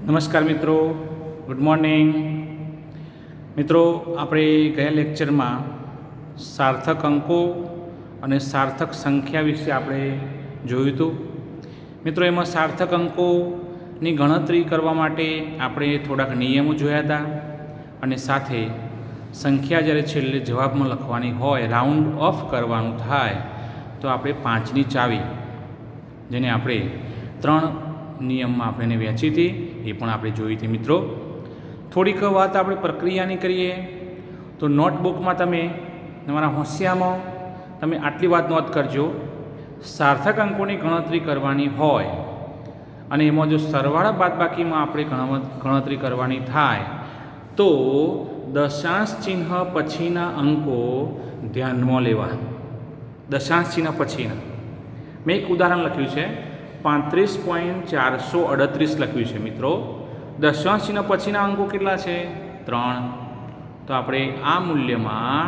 નમસ્કાર મિત્રો, good morning મિત્રો. આપણે ગયા લેક્ચરમાં સાર્થક અંકો અને સાર્થક સંખ્યા વિશે આપણે જોયું હતું. મિત્રો, એમાં સાર્થક અંકોની ગણતરી કરવા માટે આપણે થોડાક નિયમો જોયા હતા અને સાથે સંખ્યા જ્યારે છેલ્લે જવાબમાં લખવાની હોય, રાઉન્ડ ઓફ કરવાનું થાય તો આપણે 5ની ચાવી, જેને આપણે 3 નિયમમાં આપણે એને વહેંચી હતી, એ પણ આપણે જોઈ હતી. મિત્રો, થોડીક વાત આપણે પ્રક્રિયાની કરીએ તો નોટબુકમાં તમે તમારા હોંશિયામાં તમે આટલી વાત નોંધ કરજો. સાર્થક અંકોની ગણતરી કરવાની હોય અને એમાં જો સરવાળા બાદબાકીમાં આપણે ગણતરી કરવાની થાય તો દશાંશ ચિહ્ન પછીના અંકો ધ્યાનમાં લેવા. દશાંશ ચિહ્ન પછીના મેં એક ઉદાહરણ લખ્યું છે, 35.438 લખ્યું છે. મિત્રો, દશાંશ ચિહ્ન પછીના અંકો કેટલા છે? 3. તો આપણે આ મૂલ્યમાં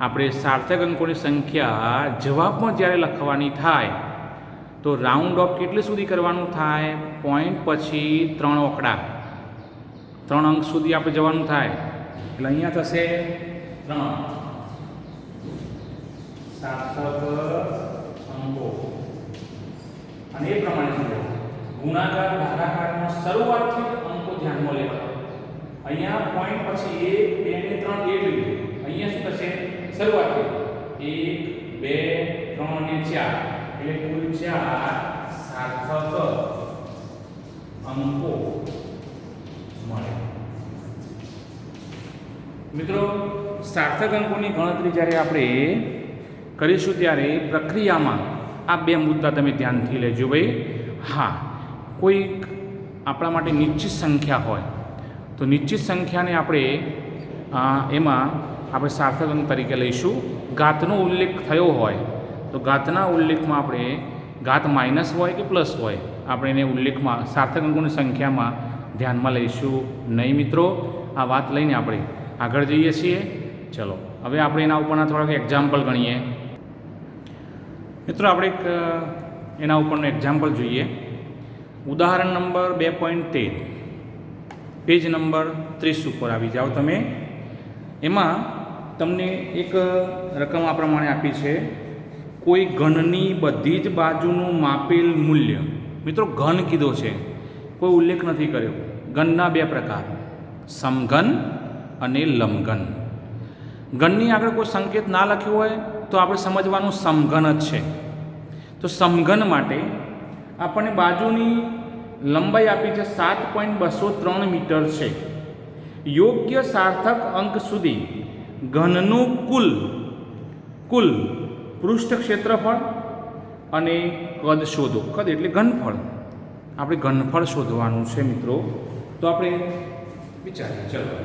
આપણે સાર્થક અંકોની સંખ્યા જવાબમાં જ્યારે લખવાની થાય તો રાઉન્ડ ઓફ કેટલી સુધી કરવાનું થાય? પોઈન્ટ પછી 3 ઓકડા, 3 અંક સુધી આપણે જવાનું થાય. એટલે અહીંયા થશે 3 સાર્થક અંકો. અને એ પ્રમાણે ગુણાકાર ભાગાકારમાં શરૂઆતથી અંકો ધ્યાનમાં લેવા. અહીંયા પોઈન્ટ પછી 1 2 ને 3 એ લીધું. અહીંયા શું થશે? શરૂઆતથી 1 2 3 અને 4 એટલે કુલ 4 સાર્થક અંકો મળે. મિત્રો, સાર્થક અંકોની ગણતરી જ્યારે આપણે કરીશું ત્યારે પ્રક્રિયામાં આ 2 મુદ્દા તમે ધ્યાનથી લેજો. ભાઈ, હા, કોઈ આપણા માટે નિશ્ચિત સંખ્યા હોય તો નિશ્ચિત સંખ્યાને આપણે એમાં આપણે સાર્થક અંક તરીકે લઈશું. ઘાતનો ઉલ્લેખ થયો હોય તો ઘાતના ઉલ્લેખમાં આપણે ઘાત માઇનસ હોય કે પ્લસ હોય, આપણે એને ઉલ્લેખમાં સાર્થક અંકોની સંખ્યામાં ધ્યાનમાં લઈશું નહીં. મિત્રો, આ વાત લઈને આપણે આગળ જઈએ છીએ. ચલો, હવે આપણે એના ઉપરના થોડાક એક્ઝામ્પલ ગણીએ. મિત્રો, આપણે એક એના ઉપરનું એક્ઝામ્પલ જોઈએ. ઉદાહરણ નંબર 2.13, પેજ નંબર 30 ઉપર આવી જાઓ તમે. એમાં તમને એક રકમ આ પ્રમાણે આપી છે, કોઈ ઘનની બધી જ બાજુનું માપેલ મૂલ્ય. મિત્રો, ઘન કીધો છે, કોઈ ઉલ્લેખ નથી કર્યો. ઘનના 2 પ્રકાર, સમઘન અને લંબઘન. ઘનની આગળ કોઈ સંકેત ના લખ્યો હોય તો આપણે સમજવાનું સમઘન જ છે. તો સમઘન માટે આપણને બાજુની લંબાઈ આપી છે 7.203 મીટર છે. યોગ્ય સાર્થક અંક સુધી ઘનનું કુલ પૃષ્ઠ ક્ષેત્રફળ અને કદ શોધો. કદ એટલે ઘનફળ. આપણે ઘનફળ શોધવાનું છે. મિત્રો, તો આપણે વિચારીએ. ચલો,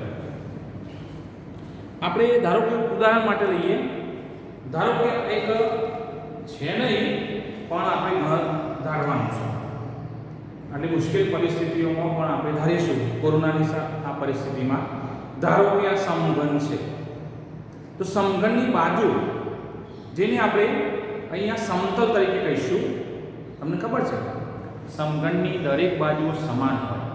આપણે ધારો કે ઉદાહરણ માટે લઈએ. ધારો કે એક છે નહીં પણ આપણે ઘર ધારવાનું છે. આટલી મુશ્કેલ પરિસ્થિતિઓમાં પણ આપણે ધારીશું. કોરોનાની આ પરિસ્થિતિમાં ધારો કે આ સમઘન છે. તો સમઘનની બાજુ, જેને આપણે અહીંયા સમતલ તરીકે કહીશું. તમને ખબર છે, સમઘનની દરેક બાજુ સમાન હોય,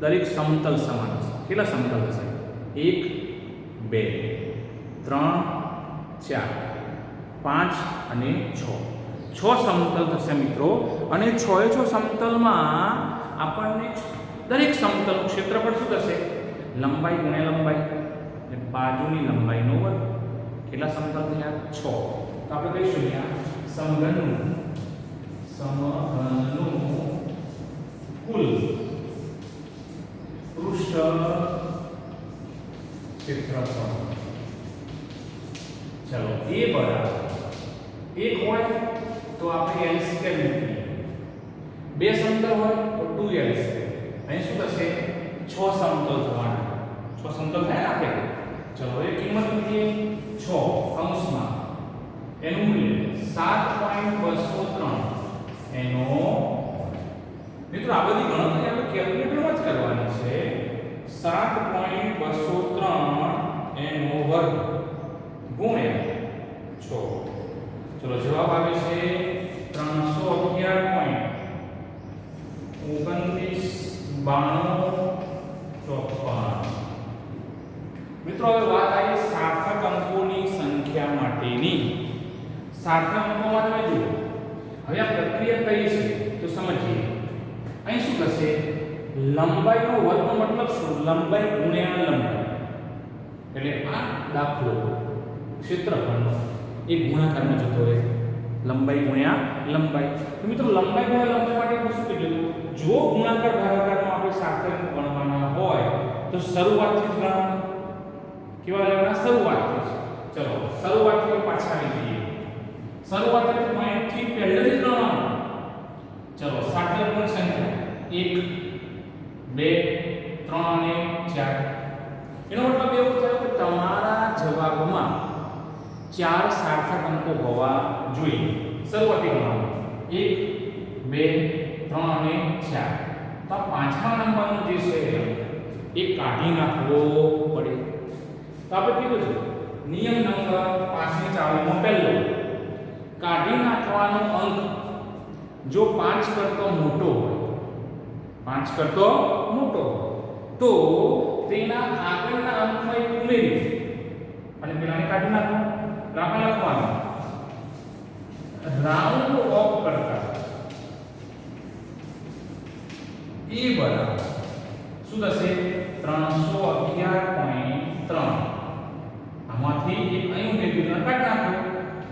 દરેક સમતલ સમાન હશે. કેટલા સમતલ હશે? 1 2 3 4 5 અને 6 સમતલ થશે. મિત્રો, અને 6 સમતલમાં આપણને દરેક સમતલનું ક્ષેત્રફળ શું થશે? લંબાઈ ગુણ્યા લંબાઈ, એટલે બાજુની લંબાઈનો વર્ગ. કેટલા સમતલ થયા? 6. તો આપણે કહીશું અહીંયા સમઘનનું કુલ પૃષ્ઠ ક્ષેત્રફળ. ચલો, એ બરાબર 1 હોય તો આપણે L સ્ક્વેર મૂકીએ. 2 સમતલ હોય તો 2L સ્ક્વેર. અહીં શું થશે? 6 સમતલ થવાના. 6 સમતલ થાય ને આપણે. ચલો, એ કિંમત મૂકીએ 6 કૌંસમાં. એનું મૂલ્ય 7.203. એનો મિત્રો આ બધી ગણતરી આપણે કેલ્ક્યુલેટરમાં જ કરવાની છે. 7.203 એનો વર્ગ ગુણ્યા 6. ચલો, જવાબ આવે છે 311.29 54 મિત્રો હવે વાત આવી સાર્થક અંકોની સંખ્યા માટેની. સાર્થક અંકોમાં તમે જુઓ હવે આ પ્રક્રિયા કઈ છે તો સમજીએ. અહીં શું થશે લંબાઈનો વર્ગનો મતલબ શું લંબાઈ ગુણ્યા લંબાઈ એટલે આ દાખલો ક્ષેત્રફળનો એ ગુણાકારમાં જતો રહે લંબાઈ ગુણ્યા લંબાઈ. તો મિત્રો લંબાઈ ગુણ્યા લંબાઈ માટે આપણે શું કીધું જો ગુણાકાર ભાગાકારમાં આપણે સાર્થક અંક ગણવાના હોય તો શરૂઆતથી જ ગણવાના. કેવા લેવાના શરૂઆતથી જ. ચલો શરૂઆતથી પાછા આવી જઈએ. શરૂઆતથી પોઈન્ટથી પહેલેથી જ ગણવાનું. ચલો સાર્થક અંકોની સંખ્યા 1 2 3 અને 4. એનો મતલબ એવો થયો કે તમારા જવાબમાં 4 સાર્થક અંકો હોવા જોઈએ. શરૂઆતી ગણવાનું 1 2 3 અને 4. તો આ પાંચમા નંબરનો જે છે એ કાઢી નાખવો પડે. તો આપણે કીધું છે નિયમ નંબર 5 ની ચાવીમાં પહેલો કાઢી નાખવાનો અંક જો 5 કરતો મોટો હોય 5 કરતો મોટો તો તેના આગળના અંકમાં એક ઉમેરી અને પેલાને કાઢી નાખો. આપણે લખવાનું રાઉન્ડ ઓફ કરતા એ બરાબર શું થશે 311.3. આમાંથી એક અહીં ઉમેરી કાઢી નાખો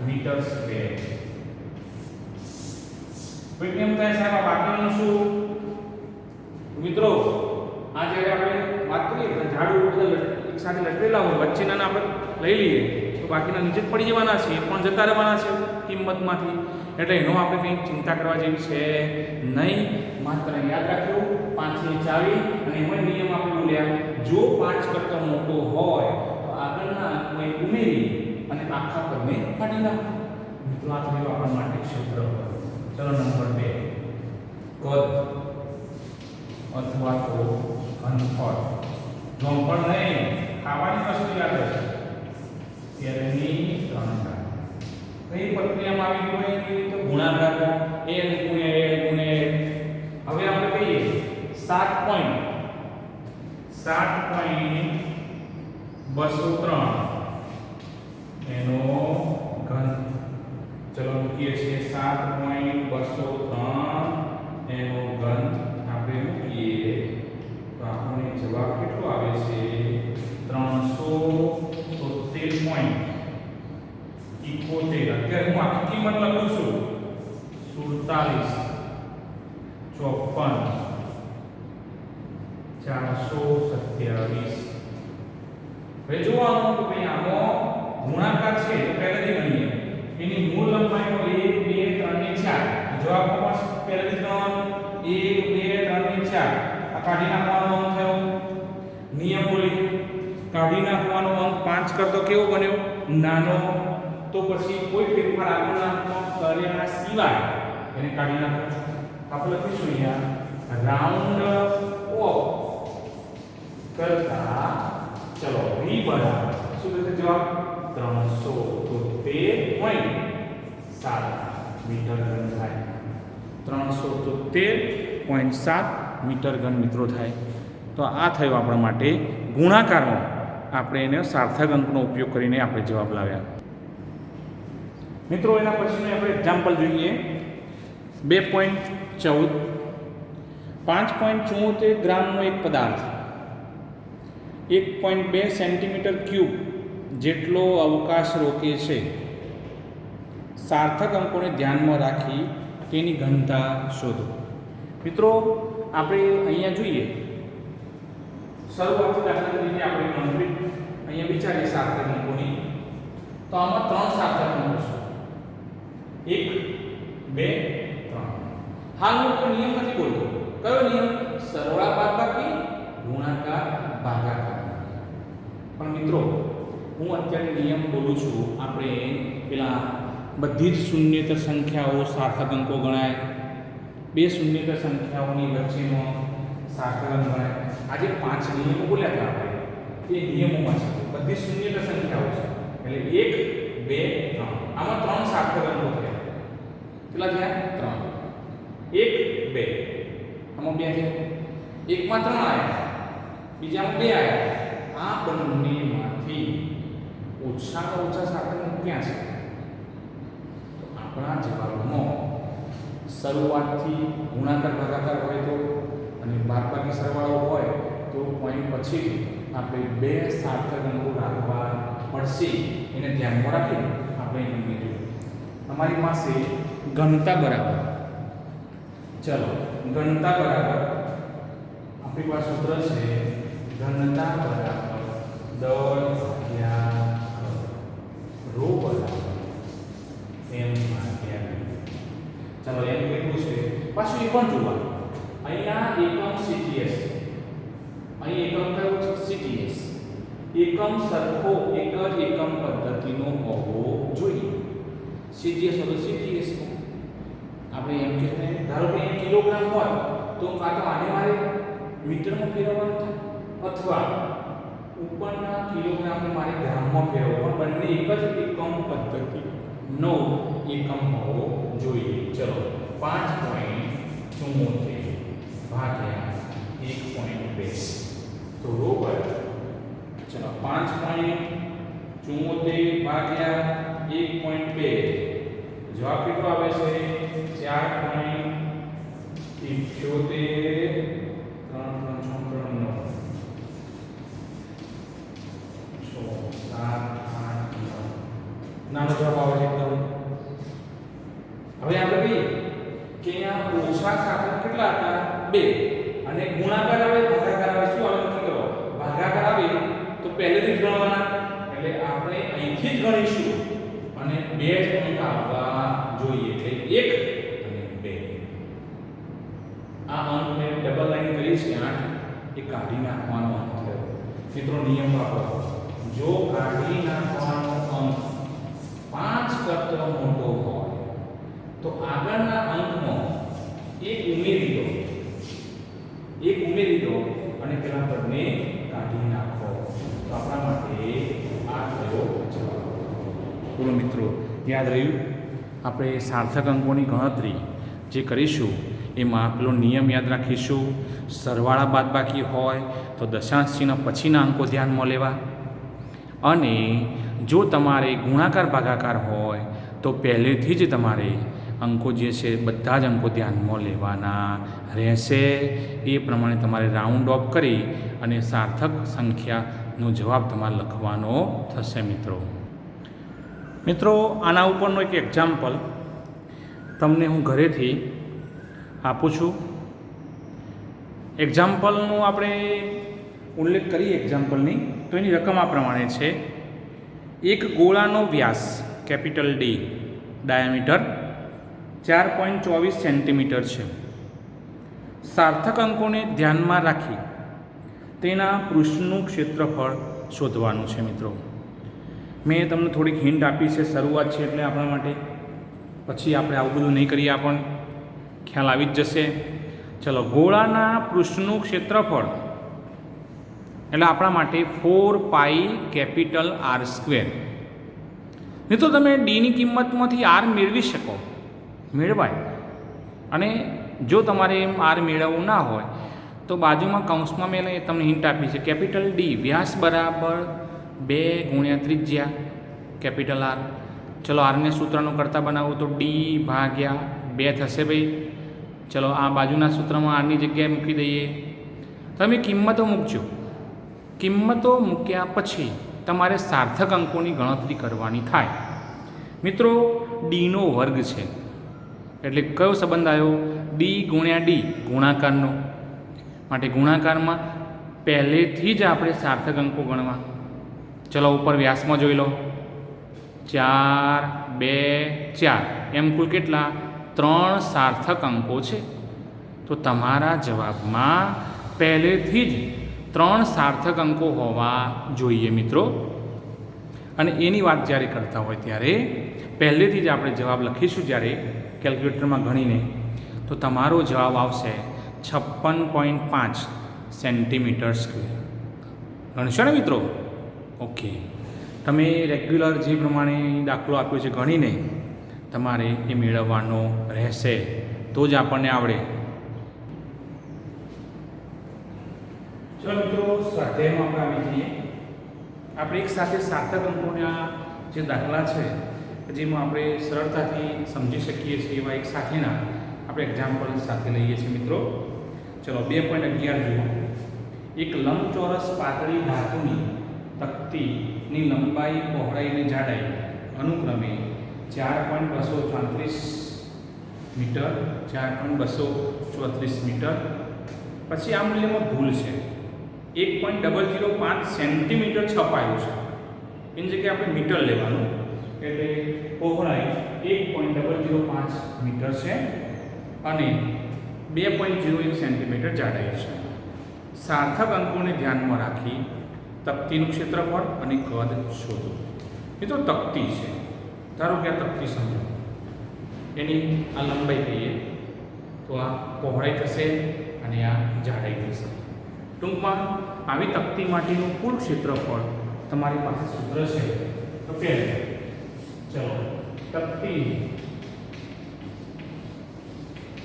મીટર સ્ક્વેર. કોઈ કેમ થાય સાહેબ આ બાકીનું શું મિત્રો આ જ્યારે આપણે વાત કરીએ તો ઝાડુ બધા એક સાથે લટકેલા હોય વચ્ચેના આપણે લઈ લઈએ તો બાકીના નીચે જ પડી જવાના છે પણ જતા રહેવાના છે કિંમતમાંથી. એટલે એનો આપણે કંઈ ચિંતા કરવા જેવી છે નહીં. માત્ર યાદ રાખ્યું 5 ની ચાવી અને એમાં નિયમ આપણે બોલ્યા જો 5 કરતા મોટો હોય તો આગળના અંકમાં ઉમેરી અને આખા પદને કાઢી નાખો. મિત્રો આ થયું આપણા માટે ક્ષેત્રફળ. ચલો નંબર 2 કદ અથવા તો ઘનફળ. ઘનફળ નહીં ખાવાની વસ્તુ યાદ રહેશે તેની 3 કઈ પ્રક્રિયામાં આવી ગઈ હોય તો ગુણાકાર n ગુણ્યા l ગુણ્યા l. હવે આપણે કહીએ 7.203 એનો ઘન. ચલો મૂકીએ છીએ 7.203 એનો ઘન આપણે મૂકીએ તો આપણને જવાબ કેટલો આવે છે 373.71. અત્યારે હું આખી કિંમત લખું છું 47 54 427. હવે જોવાનું કે ભાઈ આનો ગુણાકાર છે તો પહેલેથી ગણીએ. એની મૂળ લંબાઈનો 1 2 3 ને 4. જવાબમાં પહેલેથી જ ગણવાનું 1 2 3 ને 4. આ કાઢી નાખવાનો અંક થયો. નિયમ બોલી કાઢી નાખવાનો અંક 5 કરતો કેવો બન્યો નાનો. તો પછી કોઈ ફેરફાર આગળના અંકમાં કર્યા સિવાય એને કાઢી નાખો. આપણે લખીશું અહીંયા રાઉન્ડ ઓફ કરતા ચલો v બરાબર શું થશે જવાબ 373.7 મીટર ઘન થાય. 373.7 મીટર ઘન મિત્રો થાય. તો આ થયું આપણા માટે ગુણાકારમાં આપણે એને સાર્થક અંકનો ઉપયોગ કરીને આપણે જવાબ લાવ્યા. મિત્રો એના પછીનું આપણે એક્ઝામ્પલ જોઈએ 2.14. 5.74 ગ્રામનો એક પદાર્થ 1.2 સેન્ટીમીટર ક્યુબ જેટલો અવકાશ રોકે છે. સાર્થક અંકોને ધ્યાનમાં રાખી તેની ઘનતા શોધો. મિત્રો આપણે અહીંયા જોઈએ શરૂઆતથી દાખલા તરીકે આપણે ગણતરી અહીંયા વિચારીએ સાર્થક અંકોની. તો આમાં 3 સાર્થક અંકો છે 1 2 3. હાલ હું કોઈ નિયમ નથી બોલતો. કયો નિયમ? સરવાળા બાદબાકી ગુણાકાર ભાગાકાર. પણ મિત્રો હું અત્યારે નિયમ બોલું છું આપણે પેલા બધી જ શૂન્યેતર સંખ્યાઓ સાર્થક અંકો ગણાય. બે શૂન્યેતર સંખ્યાઓની વચ્ચેનો સાર્થક અંક ગણાય. આજે 5 નિયમો બોલ્યા હતા આપણે એ નિયમોમાં છે બધી શૂન્યેતર સંખ્યાઓ છે. એટલે 1 2 3 આમાં 3 સાર્થક અંકો થયા. કેટલા થયા? 3. 1 2 આમાં 2 થયા. એકમાં 3 આવ્યા, બીજામાં 2 આવ્યા. આ બંનેમાંથી ઓછામાં ઓછા સાર્થક ક્યાં છે? તો આપણા જવાબમાં શરૂઆતથી ગુણાકાર ભાગાકાર હોય તો અને બાદબાકી સરવાળો હોય તો પોઈન્ટ પછી આપણે 2 સાર્થક અંકો રાખવા પડશે. એને ધ્યાનમાં રાખીને આપણે એને કીધું તમારી પાસે ઘનતા બરાબર, ચલો ઘનતા બરાબર આપણી પાસે સૂત્ર છે ઘનતા બરાબર દળ ભાગ્યા રો બરાબર m ભાગ્યા v. ચલો એમ કેટલું છે પાછું એ પણ જોવા. અહીંયા એકમ CTS, અહીં એકમ કયો છે? CTS. એકમ સરખો એક જ એકમ પદ્ધતિનો હોવો જોઈએ. CTS હોય તો CTS આપણે એમ કહીએ, ધારો કે કિલોગ્રામ હોય તો કાં તો આને મારે મીટરમાં ફેરવવાનું થાય અથવા ઉપરના કિલોગ્રામને મારે ગ્રામમાં ફેરવવું, પણ બંને એક જ એકમ પદ્ધતિનો એકમ હોવો જોઈએ. ચલો 5.74 ભાગ્યા 1.2 તો બરોબર. ચલો 5.74 ભાગ્યા 1.2 જવાબ કેટલો આવે છે? 4.78 નાનો જવાબ આવે છે એકદમ. હવે આપણે કહીએ કે અહીંયા ઓછા સાર્થક કેટલા હતા? 2 અને ગુણાકાર આવે ભાગાકાર આવે શું આવે નક્કી કરો. ભાગાકાર આવે તો પહેલેથી જ ગણવાના, એટલે આપણે અહીંથી જ ગણીશું અને 2 જ અંક આવવા જોઈએ, એટલે 1 અને 2. આ અંકને ડબલ લાઈન કરી છે 8 એ કાઢી નાખવાનો અંક થયો. મિત્રો નિયમ વાપરો, જો કાઢી નાખવાનો અંક 5 કરતા મોટો હોય તો આગળના અંકમાં એક ઉમેરી દો અને પેલા પદને કાઢી નાખો. તો આપણા માટે આ થયો જવાબ. બોલો મિત્રો, યાદ રહ્યું? આપણે સાર્થક અંકોની ગણતરી જે કરીશું એમાં પેલો નિયમ યાદ રાખીશું. સરવાળા બાદબાકી હોય તો દશાંશ ચિહ્ન પછીના અંકો ધ્યાનમાં લેવા, અને જો તમારે ગુણાકાર ભાગાકાર હોય તો પહેલેથી જ તમારે અંકો જે છે બધા જ અંકો ધ્યાનમાં લેવાના રહેશે. એ પ્રમાણે તમારે રાઉન્ડ ઓફ કરી અને સાર્થક સંખ્યાનો જવાબ તમારે લખવાનો થશે. મિત્રો આના ઉપરનો એક એક્ઝામ્પલ તમને હું ઘરેથી આપું છું. એક્ઝામ્પલનો આપણે ઉલ્લેખ કરીએ એક્ઝામ્પલની તો એની રકમ આ પ્રમાણે છે. એક ગોળાનો વ્યાસ કેપિટલ ડી, ડાયામીટર 4.24 સેન્ટીમીટર છે. સાર્થક અંકોને ધ્યાનમાં રાખી તેના પૃષ્ઠનું ક્ષેત્રફળ શોધવાનું છે. મિત્રો મેં તમને થોડીક હિન્ટ આપી છે, શરૂઆત છે એટલે આપણા માટે, પછી આપણે આવું બધું નહીં કરીએ, આપણને ખ્યાલ આવી જ જશે. ચલો, ગોળાના પૃષ્ઠનું ક્ષેત્રફળ એટલે આપણા માટે 4 કેપિટલ R². મિત્રો તમે ડીની કિંમતમાંથી R મેળવી શકો, મેળવાય. અને જો તમારે એમ R મેળવવું ના હોય તો બાજુમાં કૌંસમાં મેં તમને હિન્ટ આપી છે. કેપિટલ ડી વ્યાસ બરાબર 2 ગુણ્યા ત્રિજ્યા કેપિટલ R. ચલો આરને સૂત્રનો કરતા બનાવું તો ડી ભાગ્યા 2 થશે ભાઈ. ચલો આ બાજુના સૂત્રમાં આરની જગ્યાએ મૂકી દઈએ. તમે કિંમતો મૂકજો. કિંમતો મૂક્યા પછી તમારે સાર્થક અંકોની ગણતરી કરવાની થાય. મિત્રો ડીનો વર્ગ છે એટલે કયો સંબંધ આવ્યો? ડી ગુણ્યા ડી, ગુણાકારનો. માટે ગુણાકારમાં પહેલેથી જ આપણે સાર્થક અંકો ગણવા. ચલો ઉપર વ્યાસમાં જોઈ લો, 4, 2, 4 એમ કુલ કેટલા? 3 સાર્થક અંકો છે. તો તમારા જવાબમાં પહેલેથી જ 3 સાર્થક અંકો હોવા જોઈએ મિત્રો. અને એની વાત જ્યારે કરતા હોય ત્યારે પહેલેથી જ આપણે જવાબ લખીશું જ્યારે કેલ્ક્યુલેટરમાં ગણીને, તો તમારો જવાબ આવશે 56.5 સેન્ટીમીટર સ્ક્વેર. ગણશો ને મિત્રો? ઓકે, તમે રેગ્યુલર જે પ્રમાણે દાખલો આપ્યો છે ગણીને તમારે એ મેળવવાનો રહેશે, તો જ આપણને આવડે. ચલો મિત્રો, સ્વાધ્યાયમાં આપણે આવી જઈએ. આપણે એક સાથે સાર્થક અંકોના જે દાખલા છે જેમાં આપણે સરળતાથી સમજી શકીએ છીએ એવા એક સાથેના આપણે એક્ઝામ્પલ સાથે લઈએ છીએ મિત્રો. ચલો 2.11 જુઓ. એક લંબચોરસ પાતળી ધાતુની તકતીની લંબાઈ, પહોળાઈ અને જાડાઈ અનુક્રમે 4.234 મીટર, 4.234 મીટર. પછી આ મૂલ્યમાં ભૂલ છે. 1.005 સેન્ટીમીટર છપાયું છે. એની જગ્યાએ આપણે મીટર લેવાનું, એટલે પહોળાઈ 1.005 મીટર છે અને 2.01 સેન્ટીમીટર જાડાઈ છે. સાર્થક અંકોને ધ્યાનમાં રાખી તકતીનું ક્ષેત્રફળ અને કદ શોધો. મિત્રો, તકતી છે, ધારો કે આ તકતી સમજો, એની આ લંબાઈ કહીએ તો આ પહોળાઈ થશે અને આ જાડાઈ થશે. ટૂંકમાં આવી તકતી માટેનું કુલ ક્ષેત્રફળ તમારી પાસે સૂત્ર છે. તો પહેલું ચલો, તકતી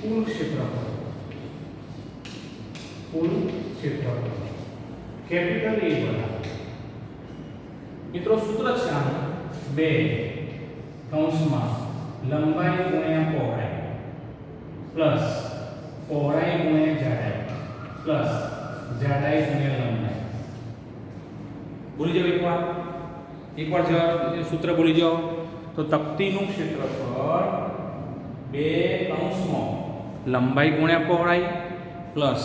કુલ ક્ષેત્રફળ, કેપિટલ એ બરાબર. મિત્રો, સૂત્ર છે આનું 2 લંબાઈ ગુણ્યા પહોળાઈ પ્લસ પહોળાઈ ગુણ્યા જાડાઈ પ્લસ જાડાઈ ગુણ્યા લંબાઈ. બોલી જાઓ એકવાર સૂત્ર બોલી જાઓ. તો તકતીનું ક્ષેત્રફળ 2 લંબાઈ ગુણ્યા પહોળાઈ પ્લસ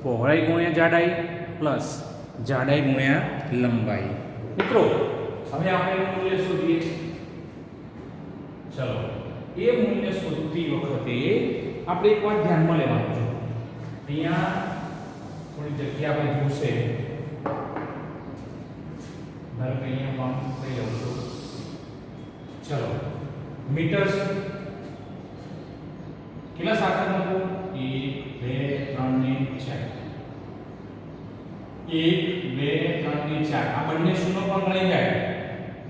પહોળાઈ ગુણ્યા જાડાઈ પ્લસ જાડાઈ ગુણ્યા લંબાઈ. મિત્રો, હવે આપણે એનું મૂલ્ય શોધીએ. ચલો, એ મૂલ્ય શોધતી વખતે આપણે એક વાત ધ્યાનમાં લેવાનું છે. અહીંયા થોડી જગ્યા આપણે જોશે. ધારો કે અહીંયા પણ લઈ લઉં છું. ચલો, મીટર છે. કેટલા સાર્થક અંકો? 1 2 3 ને 4. 1 2 3 ને 4. આ બંને શૂન્ય પણ ગણાઈ જાય.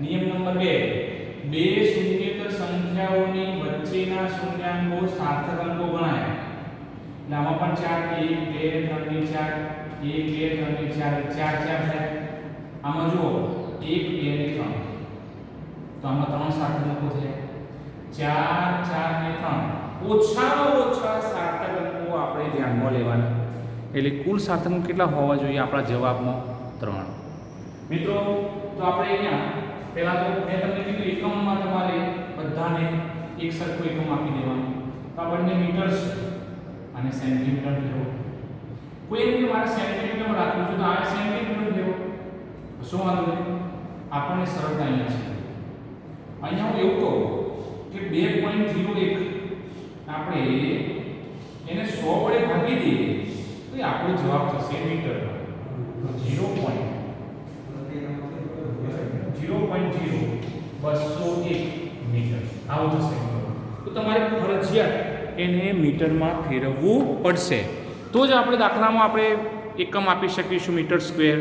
નિયમ નંબર 2, બે શૂન્યેતર સંખ્યાઓની વચ્ચેના શૂન્યાંકો સાર્થક અંકો ગણાય. એટલે આમાં પણ 4 1 2 3 ને 4, 1 2 3 ને 4, 4 4 થાય. આમાં જુઓ 1 2 ને 3, તો આમાં 3 સાર્થક અંકો થયા. 4 4 ને 3, ઓછામાં ઓછા સાર્થક અંકો આપણે ધ્યાનમાં લેવાના. એટલે કુલ સાર્થક અંકો કેટલા હોવા જોઈએ આપણા જવાબમાં? 3. મિત્રો, તો આપણે અહીંયા પહેલા તો મેં તમને કીધું એકમમાં તમારે બધાને એક સરખું એકમ આપી દેવાનું. તો આ બંને મીટર છે અને સેન્ટીમીટર ફેરવો. કોઈ એમ કે મારે સેન્ટીમીટરમાં રાખવું છે તો આ સેન્ટીમીટર ફેરવો, શું વાંધો નહીં, આપણને સરળતા અહીંયા છે. અહીંયા હું એવું કહું કે 2.01 આપણે એને 100 વડે ભાગી દઈએ તો એ આપણો જવાબ થશે મીટરમાં. તો 0.0201 મીટર આવું થશે. તો તમારે ફરજિયાત એને મીટરમાં ફેરવવું પડશે, તો જ આપણે દાખલામાં આપણે એકમ આપી શકીશું મીટર સ્ક્વેર.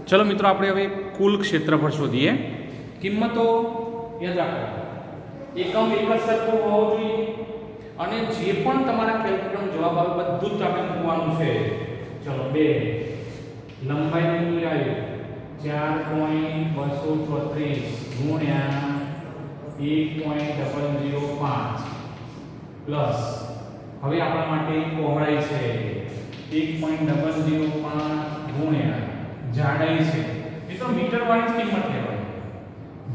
ચલો મિત્રો, આપણે હવે કુલ ક્ષેત્રફળ શોધીએ. કિંમતો યાદ રાખો, એકમ એક જ સરખો હોવો જોઈએ અને જે પણ તમારા કેલ્ક્યુલેટરનો જવાબ આવે બધું જ આપણે મૂકવાનું છે. ચલો, 2 લંબાઈનું મૂલ્ય આવ્યું 4.234 ગુણ્યા 1.005 પ્લસ હવે આપણા માટે પહોળાઈ છે 1.005 ગુણ્યા જાડાઈ છે. એ તો મીટર વાળી કિંમત લેવાની.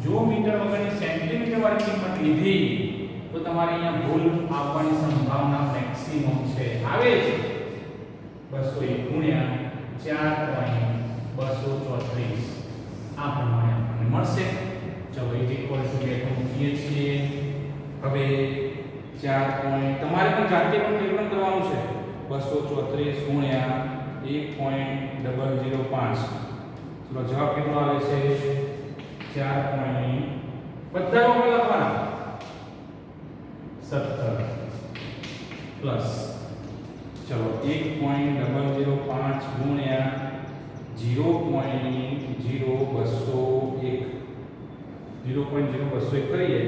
જો મીટર વગરની સેન્ટીમીટર વાળી કિંમત લીધી તો તમારે અહીંયા ભૂલ આવવાની સંભાવના મેક્સિમમ છે, આવે છે. 201 ગુણ્યા 4.234 આ પ્રમાણે આપણને મળશે. ચલો, = 2 મૂકીએ છીએ. હવે 4. તમારે પણ જાતે પણ કેલ્ક્યુલેટ કરવાનું છે. 234 ગુણ્યા 1.005. ચલો, જવાબ કેટલો આવે છે? 4. બધા આપણે લખવાના 17 પ્લસ ચલો 1.005 ગુણ્યા 0.0201 કરીએ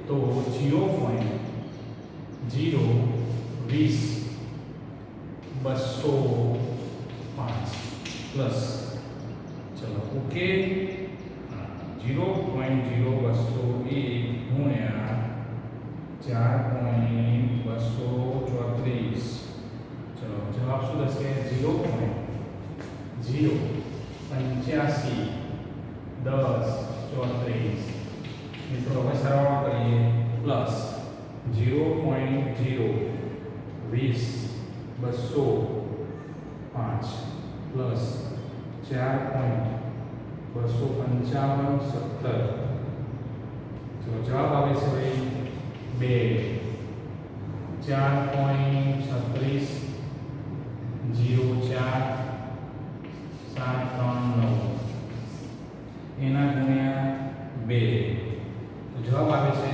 તો 0.020 200 પ્લસ ચલો ઓકે 0.0201 ગુણ્યા 4.234 ચલો જવાબ શું થશે 0.085 10 34 મિત્રો હવે સરવાળો કરીએ પ્લસ 0.020 205 પ્લસ 4.255 17 ચલો જવાબ આવે છે ભાઈ 2 4.36 04 739 એના ગુણ્યા 2 તો જવાબ આવે છે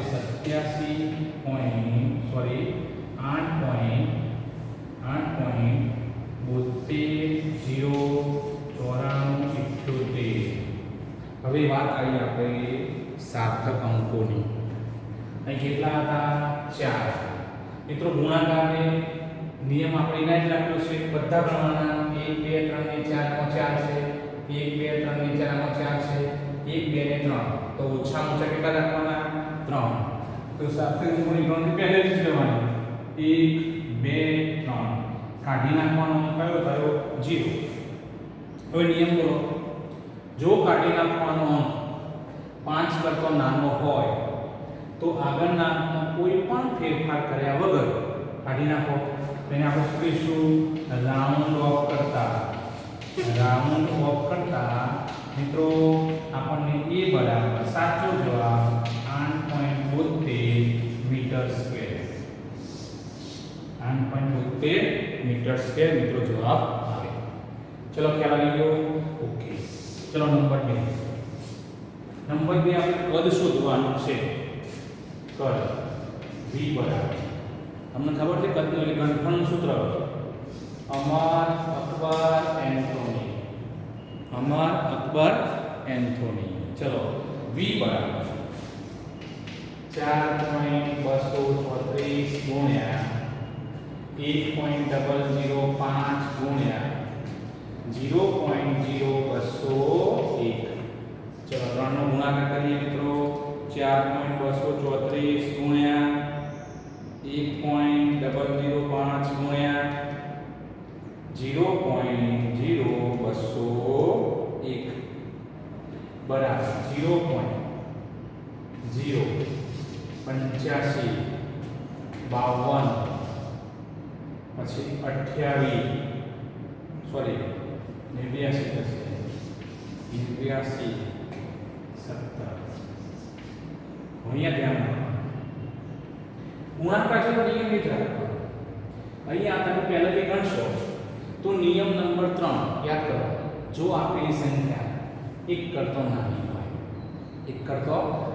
8.72 હવે વાત આવી આપણે સાર્થક અંકોની અહીં કેટલા હતા 4 મિત્રો ગુણાકારને નિયમ આપણે એના જ રાખ્યો છે બધા ગણવાના 1 2 3 ને 4 નો 4 છે 1 2 3 ને 4 નો 4 છે 1 2 ને 3 તો ઓછામાં ઓછા કેટલા રાખવાના 3 તો સાર્થક અંકોની ગણતરી પહેલેથી જ કરવાની 1 2 3 કાઢી નાખવાનો કયો થયો 0 હવે નિયમ બોલો જો કાઢી નાખવાનો અંક 5 કરતો નાનો હોય તો આગળના અંકમાં કોઈ પણ ફેરફાર કર્યા વગર કાઢી નાખો તેને આપણે શું કહીશું રાઉન્ડ ઓફ કરતા મિત્રો આપણને એ બરાબર સાચો જવાબ 8.72 મીટર સ્ક્વેર 8.72 મીટર સ્ક્વેર મિત્રો જવાબ આવે ચલો ખ્યાલ આવી ગયો ઓકે ચલો નંબર 2 આપણે કદ શોધવાનું છે કદ v બરાબર તમને ખબર છે કદનું એટલે ગણતરીનું સૂત્ર અમર અકબર એન્થોની ચલો v બરાબર 4.234 ગુણ્યા 1.005 ગુણ્યા 0.0201 ચલો 3 નો ગુણાકાર કરીએ મિત્રો 4.234 ગુણ્યા 1.005 ગુણ્યા 0.0201 બરાબર 0.085 52 પછી 88 સોરી 89 થશે 89 17 અહીંયા ધ્યાન રાખો ગુણાકાર છે તો નિયમ રીત રાખો અહીંયા તમે પહેલાથી ગણશો તો નિયમ નંબર 3 યાદ કરો જો આપેલી સંખ્યા 1 કરતો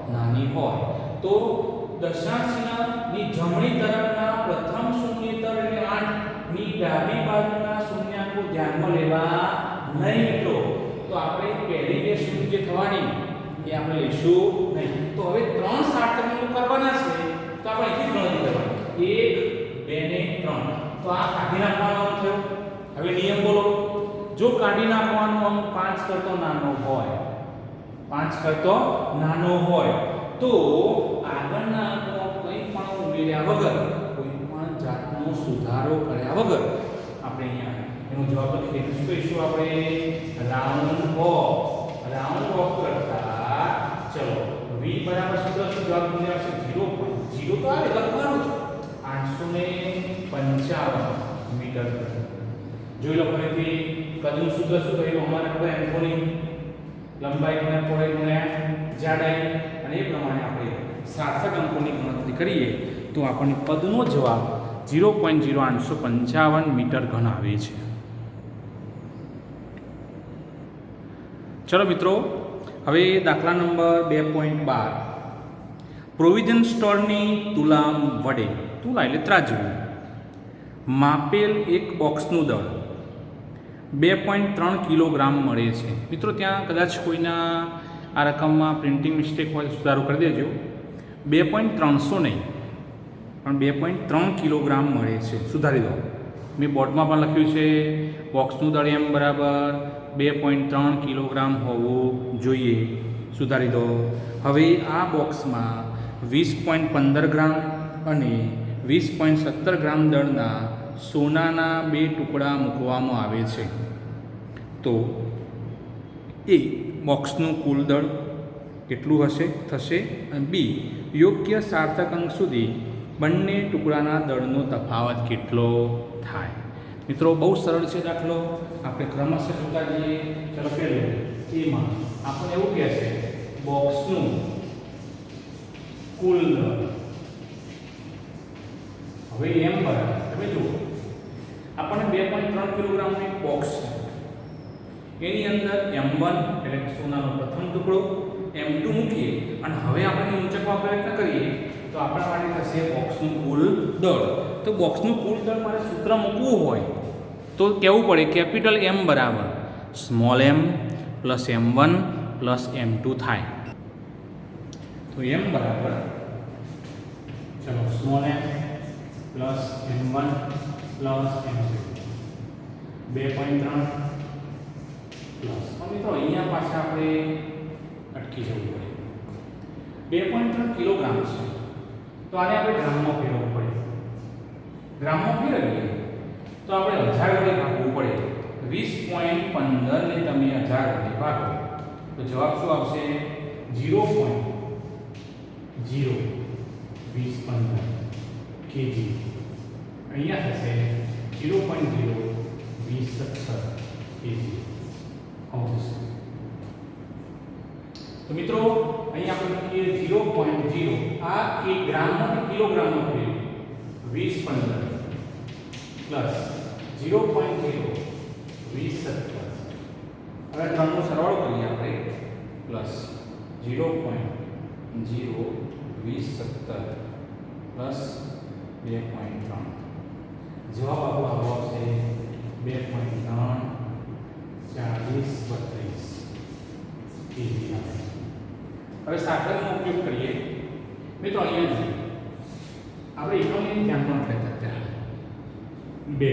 નાની હોય તો દશાંશની જમણી તરફના પ્રથમ શૂન્યેતર એટલે 8 ની ડાબી બાજુના શૂન્યાંકો ધ્યાનમાં લેવા નહીં મિત્રો તો આપણે પહેલી બે શૂન્ય જે થવાની એ આપણે લઈશું નહીં તો હવે 3 સાર્થક અંકો કરવાના છે તો આપણે અહીંથી ગણતરી કરવાની 1 2 ને 3 તો આ કાઢી નાખવાનો અંક થયો હવે નિયમ બોલો જો કાઢી નાખવાનો અંક 5 કરતો નાનો હોય તો આગળના અંકો કંઈ પણ ઉમેર્યા વગર કોઈ પણ જાતનો સુધારો કર્યા વગર આપણે અહીંયા એનો જવાબ લખીએ શું કહીશું આપણે રાઉન્ડ ઓફ કરતા ચલો v બરાબર શું જવાબ મને આવશે 0.0 તો આવે લખવાનું છે 855 મીટર જોઈ લો ફરીથી કદનું સૂત્ર શું કહ્યું અમારે આપણે એન્થોની લંબાઈ ગુણ્યા પહોળાઈ ગુણ્યા જાડાઈ અને એ પ્રમાણે આપણે સાર્થક અંકોની ગણતરી કરીએ તો આપણને પદનો જવાબ 0.0855 મીટર ઘન આવે છે ચલો મિત્રો હવે દાખલા નંબર 2.12 પ્રોવિઝન સ્ટોરની તુલા વડે તુલા એટલે ત્રાજવું માપેલ એક બોક્સનું દળ 2.3 કિલોગ્રામ મળે છે મિત્રો ત્યાં કદાચ કોઈના આ રકમમાં પ્રિન્ટિંગ મિસ્ટેક હોય સુધારો કરી દેજો 2.300 નહીં પણ 2.3 કિલોગ્રામ મળે છે સુધારી દો મેં બોર્ડમાં પણ લખ્યું છે બોક્સનું દળ એમ બરાબર 2.3 કિલોગ્રામ હોવું જોઈએ. સુધારી દો. હવે આ બોક્સમાં 20.15 ગ્રામ અને 20.17 ગ્રામ દળના સોનાના 2 ટુકડા મૂકવામાં આવે છે. તો એ બોક્સનું કુલ દળ કેટલું થશે અને બી યોગ્ય સાર્થક અંક સુધી બંને ટુકડાના દળનો તફાવત કેટલો થાય. મિત્રો બહુ સરળ છે દાખલો, આપણે ક્રમશઃ જોતા જઈએ. ચલો પહેલું એમાં આપણને એવું કહે છે બોક્સનું કુલ દળ. હવે એમ બરાબર તમે જુઓ આપણને 2.3 કિલોગ્રામનું એક બોક્સ છે, એની અંદર M1 એટલે કે સોનાનો પ્રથમ ટુકડો, M2 મૂકીએ અને હવે આપણે ઊંચકવા પ્રયત્ન કરીએ તો આપણા માટે થશે બોક્સનું કુલ દળ. તો બોક્સનું કુલ દળ મારે સૂત્ર મૂકવું હોય તો કહેવું પડે કેપિટલ M બરાબર small m plus M1 plus M2 થાય. તો M બરાબર ચલો small m plus M1 plus M2 2.3 plus. મિત્રો અહીંયા પાછા આપણે અટકી જવું પડે. 2.3 કિલોગ્રામ છે તો આને આપણે ગ્રામમાં ફેરવવું પડે. ગ્રામમાં ફેરવીએ તો આપણે 1000 વડે ભાગવું પડે. 20.15 ને તમે 1000 વડે ભાગો તો જવાબ શું આવશે? 0.02015 kg. અહીંયા થશે 0.02017 kg. તો મિત્રો અહીં આપણે લખીએ 0.0 આ એક ગ્રામમાંથી કિલોગ્રામમાં ફેરવીએ 2015 પ્લસ 0.02017. હવે ત્રણનો સરવાળો કરીએ આપણે પ્લસ 0.02017 પ્લસ 2.3. જવાબ આપણો આવશે 2.3 4032 kg. હવે સાકરનો ઉપયોગ કરીએ. મિત્રો અહીંયા જોઈએ આપણે એકમની ધ્યાનમાં લેતા હતા 2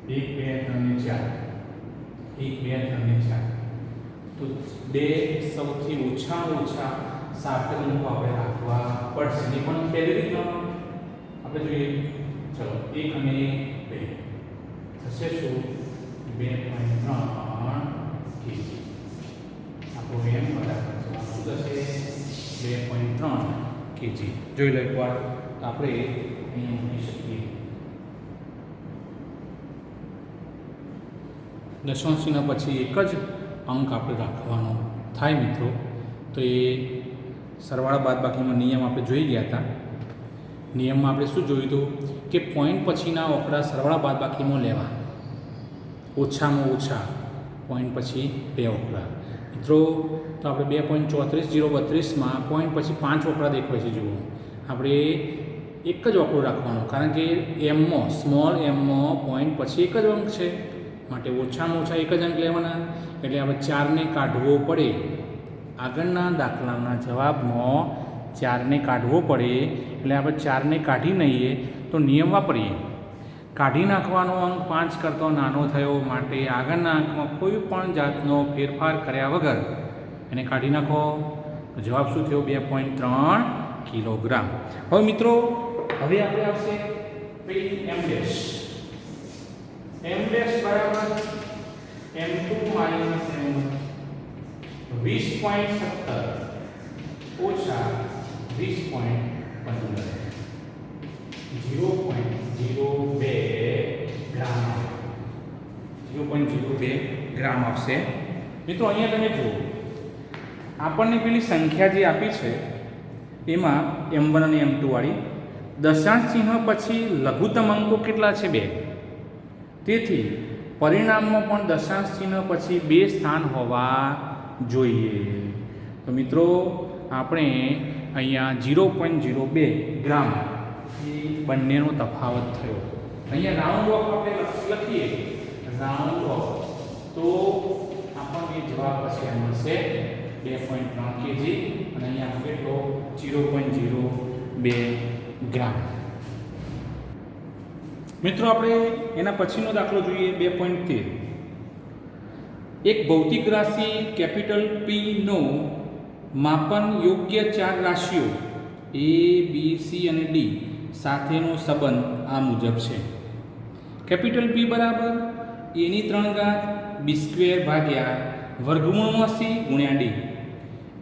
1 2 3 4 1 2 3 4. તો 2 સૌથી ઓછા સાકર અંકો આપણે રાખવા પડશે. એ પણ પહેલી રીતના આપણે જોઈએ. ચલો 1 અને 2 થશે શું? 2.3 kg. આપણો m બરાબર જવાબ શું થશે? 2.3 kg. જોઈ લો એકવાર. તો આપણે અહીં મૂકી શકીએ. દશાંશના પછી એક જ અંક આપણે રાખવાનો થાય મિત્રો. તો એ સરવાળા બાદબાકીનો નિયમ આપણે જોઈ ગયા હતા. નિયમમાં આપણે શું જોયું હતું કે પોઈન્ટ પછીના આંકડા સરવાળા બાદબાકીમાં લેવા. ઓછામાં ઓછા પોઈન્ટ પછી 2 આંકડા. મિત્રો તો આપણે 2.34032માં પોઈન્ટ પછી 5 આંકડા દેખાય છે. જુઓ આપણે એક જ આંકડો રાખવાનો, કારણ કે એમમાં સ્મોલ એમમાં પોઈન્ટ પછી એક જ અંક છે, માટે ઓછામાં ઓછા એક જ અંક લેવાના. એટલે આપણે 4ને કાઢવો પડે. આગળના દાખલાના જવાબમાં 4ને કાઢવો પડે એટલે આપણે 4ને કાઢી લઈએ તો નિયમ વાપરીએ. કાઢી નાખવાનો અંક 5 કરતો નાનો થયો, માટે આગળના અંકમાં કોઈ પણ જાતનો ફેરફાર કર્યા વગર એને કાઢી નાખો. તો જવાબ શું થયો? 2.3 કિલોગ્રામ. હવે મિત્રો હવે આપણે આવશે M ડેશ. M ડેશ બરાબર M2 માઇનસ M1 20.17 ઓછા 20.15 0.02 ગ્રામ. 0.02 ગ્રામ આવશે. મિત્રો અહીંયા તમે જુઓ આપણને પેલી સંખ્યા જે આપી છે એમાં M1 અને M2 વાળી દશાંશ ચિહ્ન પછી લઘુત્તમ અંકો કેટલા છે? 2. તેથી પરિણામમાં પણ દશાંશ ચિહ્ન પછી 2 સ્થાન હોવા જોઈએ. તો મિત્રો આપણે અહીંયા 0.02 ગ્રામ એ બંનેનો તફાવત થયો. અહીંયા રાઉન્ડ ઓફ આપણે લખીએ રાઉન્ડ ઓફ તો આપણને જવાબ પછી આ મળશે 2.3 kg અને અહીંયા કેટલો? 0.02 ગ્રામ. મિત્રો આપણે એના પછીનો દાખલો જોઈએ 2.13. એક ભૌતિક રાશિ કેપિટલ P નો માપન યોગ્ય 4 રાશિઓ A, B, C અને D સાથેનો સંબંધ આ મુજબ છે. કેપિટલ P બરાબર A ની 3 ઘાત B² ભાગ્યા વર્ગમૂળમાં C ગુણ્યા D.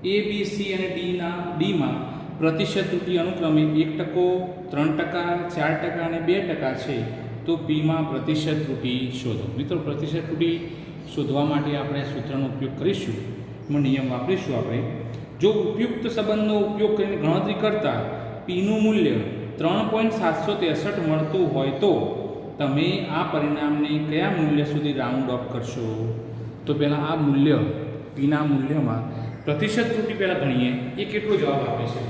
A, B, C અને Dમાં પ્રતિશત ત્રુટિ અનુક્રમે 1%, 3%, 4% અને 2% છે. તો Pમાં પ્રતિશત ત્રુટિ શોધો. મિત્રો પ્રતિશત ત્રુટિ શોધવા માટે આપણે સૂત્રનો ઉપયોગ કરીશું. એમાં નિયમ વાપરીશું આપણે. જો ઉપયુક્ત સંબંધનો ઉપયોગ કરીને ગણતરી કરતાં Pનું મૂલ્ય 3.763 મળતું હોય તો તમે આ પરિણામને કયા મૂલ્ય સુધી રાઉન્ડ ઓફ કરશો? તો પહેલાં આ મૂલ્ય Pના મૂલ્યમાં પ્રતિશત ત્રુટિ પહેલાં ગણીએ એ કેટલો જવાબ આપે છે.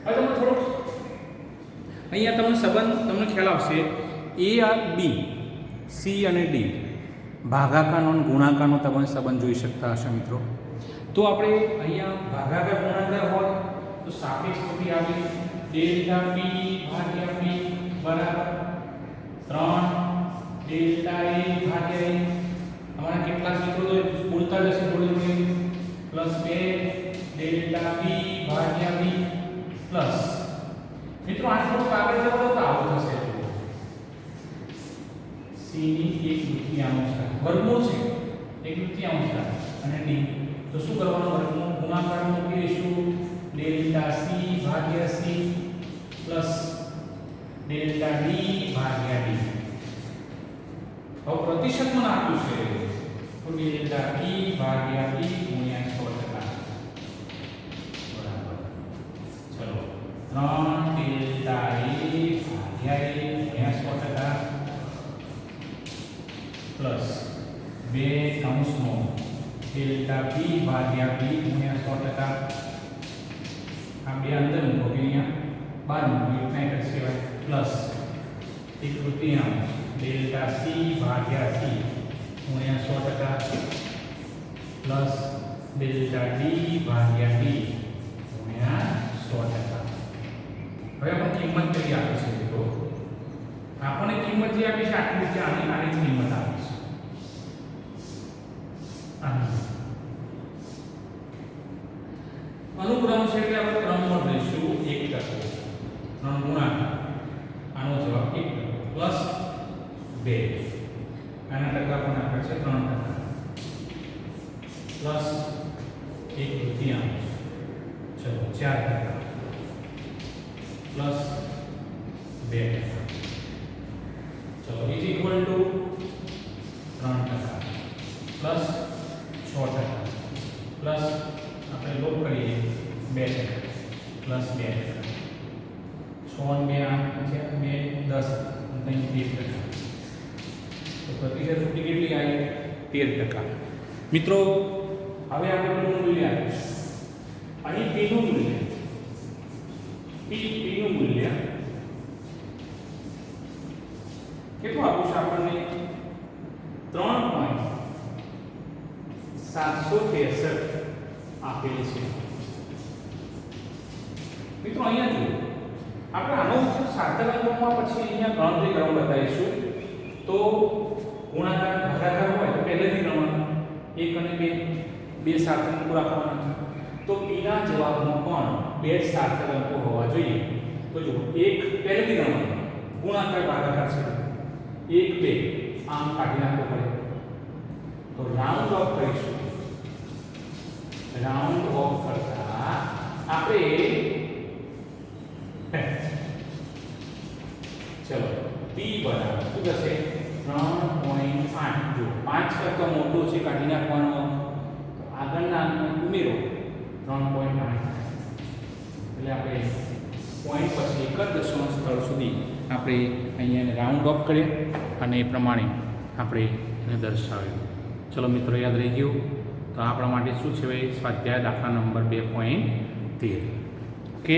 હવે તમે થોડોક અહીંયા તમને સંબંધ તમને ખ્યાલ આવશે. A, B, C અને D ભાગાકારનો અને ગુણાકારનો તમે સંબંધ જોઈ શકતા હશો મિત્રો. તો આપણે અહીંયા ભાગાકાર ગુણાકાર હોય તો સાપેક્ષ ત્રુટિ આવી ડેલ્ટા P ભાગ્યા P બરાબર 3 ડેલ્ટા A ભાગ્યા A. અમારા કેટલા મિત્રો તો બોલતા જશે થોડી પ્લસ 2 ડેલ્ટા B ભાગ્યા B પ્લસ મિત્રો આ થોડું આગળ જવો તો આવું થશે. C ની 1/3 વર્ગમૂળ છે 1/3 અને D તો શું કરવાનું? વર્ગમૂળ ગુણાકાર મૂકી દઈશું ડેલ્ટા C ભાગ્યા C પ્લસ ડેલ્ટા D ભાગ્યા D. હવે પ્રતિશતમાં આપ્યું છે તો ડેલ્ટા P ભાગ્યા P ગુણ્યા 100% બરાબર. ચલો 3 ડેલ્ટા A ભાગ્યા A ગુણ્યા 100% પ્લસ 2 કૌંસનો ડેલ્ટા P ભાગ્યા P ગુણ્યા 100%. આ બે અંદર મૂકો કે અહીંયા બાર મૂકો એટલે કંઈ કહેવાય પ્લસ 1/3 ડેલ્ટા C ભાગ્યા C ગુણ્યા 100% પ્લસ ડેલ્ટા D ભાગ્યા D ગુણ્યા 100%. હવે આપણે કિંમત કરી આપી છે મિત્રો. આપણને કિંમત જે આપી છે આટલી છે આની કિંમત આપી છે. અનુક્રમ છે એટલે આપણે ક્રમમાં લઈશું 1%. 3 ગુણાકાર આનો જવાબ 1% પ્લસ 2 આના ટકા પણ આપે છે 3% પ્લસ 1/3 ચલો 4% પ્લસ 2%. ચલો is equal to 3% plus 6% plus આપણે લોપ કરીએ 2% પ્લસ 2%. 6 ને 2 8 છે 2 10 અને 30%. તો પ્રતિશત ત્રુટિ કેટલી આવી? 13%. મિત્રો હવે આપણે પેલું મૂલ્ય આપ્યું અહીં P નું મૂલ્ય P નું મૂલ્ય કેટલું આપ્યું છે આપણને? 3.763 આપેલ છે. મિત્રો અહીંયા જુઓ આપણે આનો સાર્થક અંકોમાં પછી અહીંયા ગણતરી કરવા બતાવીશું. તો ગુણાકાર ભાગાકાર હોય તો પહેલેથી ગણવાનું 1 અને 2 સાર્થક અંકો રાખવાના. તો Pના જવાબમાં પણ 2 સાર્થક અંકો હોવા જોઈએ. તો જુઓ 1 પહેલેથી ગણવાનું ગુણાકાર ભાગાકાર છે 1 2 આમ કાઢી નાખવો પડે. તો રાઉન્ડ ઓફ કરીશું. રાઉન્ડ ઓફ કરતા આપણે ચલો P બરાબર શું થશે? 3.8. જો 5 કરતાં મોટો છે કાઢી નાખવાનો. આગળના ઉમેરો 3.8 એટલે આપણે પોઈન્ટ પછી એક જ દશાંશ સ્થળ સુધી આપણે અહીંયા રાઉન્ડ ઓફ કરીએ અને એ પ્રમાણે આપણે એને દર્શાવ્યું. ચલો મિત્રો યાદ રહી ગયું. તો આપણા માટે શું છે ભાઈ? સ્વાધ્યાય દાખલા નંબર 2.13. ઓકે.